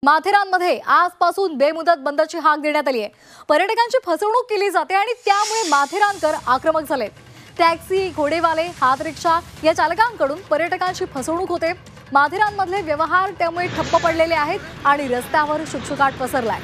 माथेरानमध्ये आजपासून बेमुदत बंदची हाक देण्यात आली आहे। पर्यटकांची फसवणूक केली जाते आणि त्यामुळे माथेरानकर आक्रमक झाले। टॅक्सी, घोडेवाले, हात रिक्षा या चालकांकडून पर्यटकांची फसवणूक होते। माथेरानमधले व्यवहार त्यामुळे ठप्प पडलेले आहेत आणि रस्त्यावर शुकशुकाट पसरलाय।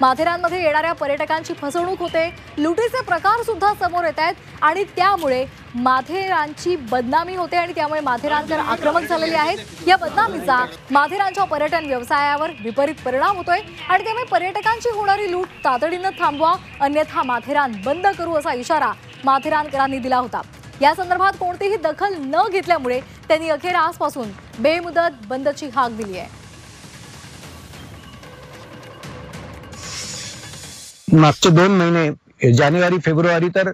माथेरानमध्ये येणाऱ्या पर्यटकांची फसवणूक होते, लुटीचे प्रकार सुद्धा समोर येत आहेत आणि त्यामुळे माथेरानची बदनामी होते आणि त्यामुळे माथेरानकर आक्रमक झालेले आहेत। या बदनामीचा माथेरानच्या पर्यटन व्यवसायावर विपरीत परिणाम होतोय आणि त्यामुळे पर्यटकांची होणारी लूट तातडीने थांबवा, अन्यथा माथेरान बंद करू असा इशारा माथेरानकरांनी दिला होता। या संदर्भात कोणतीही दखल न घेतल्यामुळे त्यांनी अखेर आजपासून बेमुदत बंदची हाक दिली आहे। मागचे 2 महिने जानेवारी फेब्रुवारी तर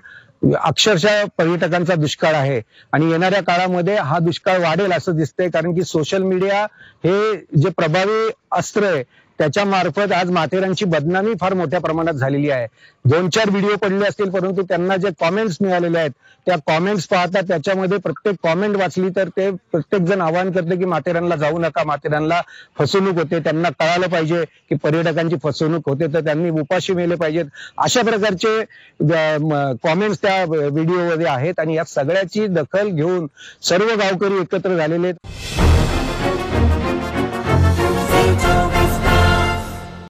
अक्षरशः पर्यटकांचा दुष्काळ आहे आणि येणाऱ्या काळामध्ये हा दुष्काळ वाढेल असं दिसतंय, कारण की सोशल मीडिया हे जे प्रभावी अस्त्र आहे त्याच्या मार्फत आज माथेरानची बदनामी फार मोठ्या प्रमाणात झालेली आहे। 2-4 व्हिडिओ पडले असतील, परंतु त्यांना जे कॉमेंट्स मिळालेले आहेत त्या कॉमेंट्स पाहता त्याच्यामध्ये प्रत्येक कॉमेंट वाचली तर ते प्रत्येक जण आवाहन करते की माथेरानला जाऊ नका, माथेरानला फसवणूक होते, त्यांना कळालं पाहिजे की पर्यटकांची फसवणूक होते तर त्यांनी उपाशी मेले पाहिजेत, अशा प्रकारचे कॉमेंट्स त्या व्हिडिओमध्ये आहेत आणि या सगळ्याची दखल घेऊन सर्व गावकरी एकत्र झालेले आहेत।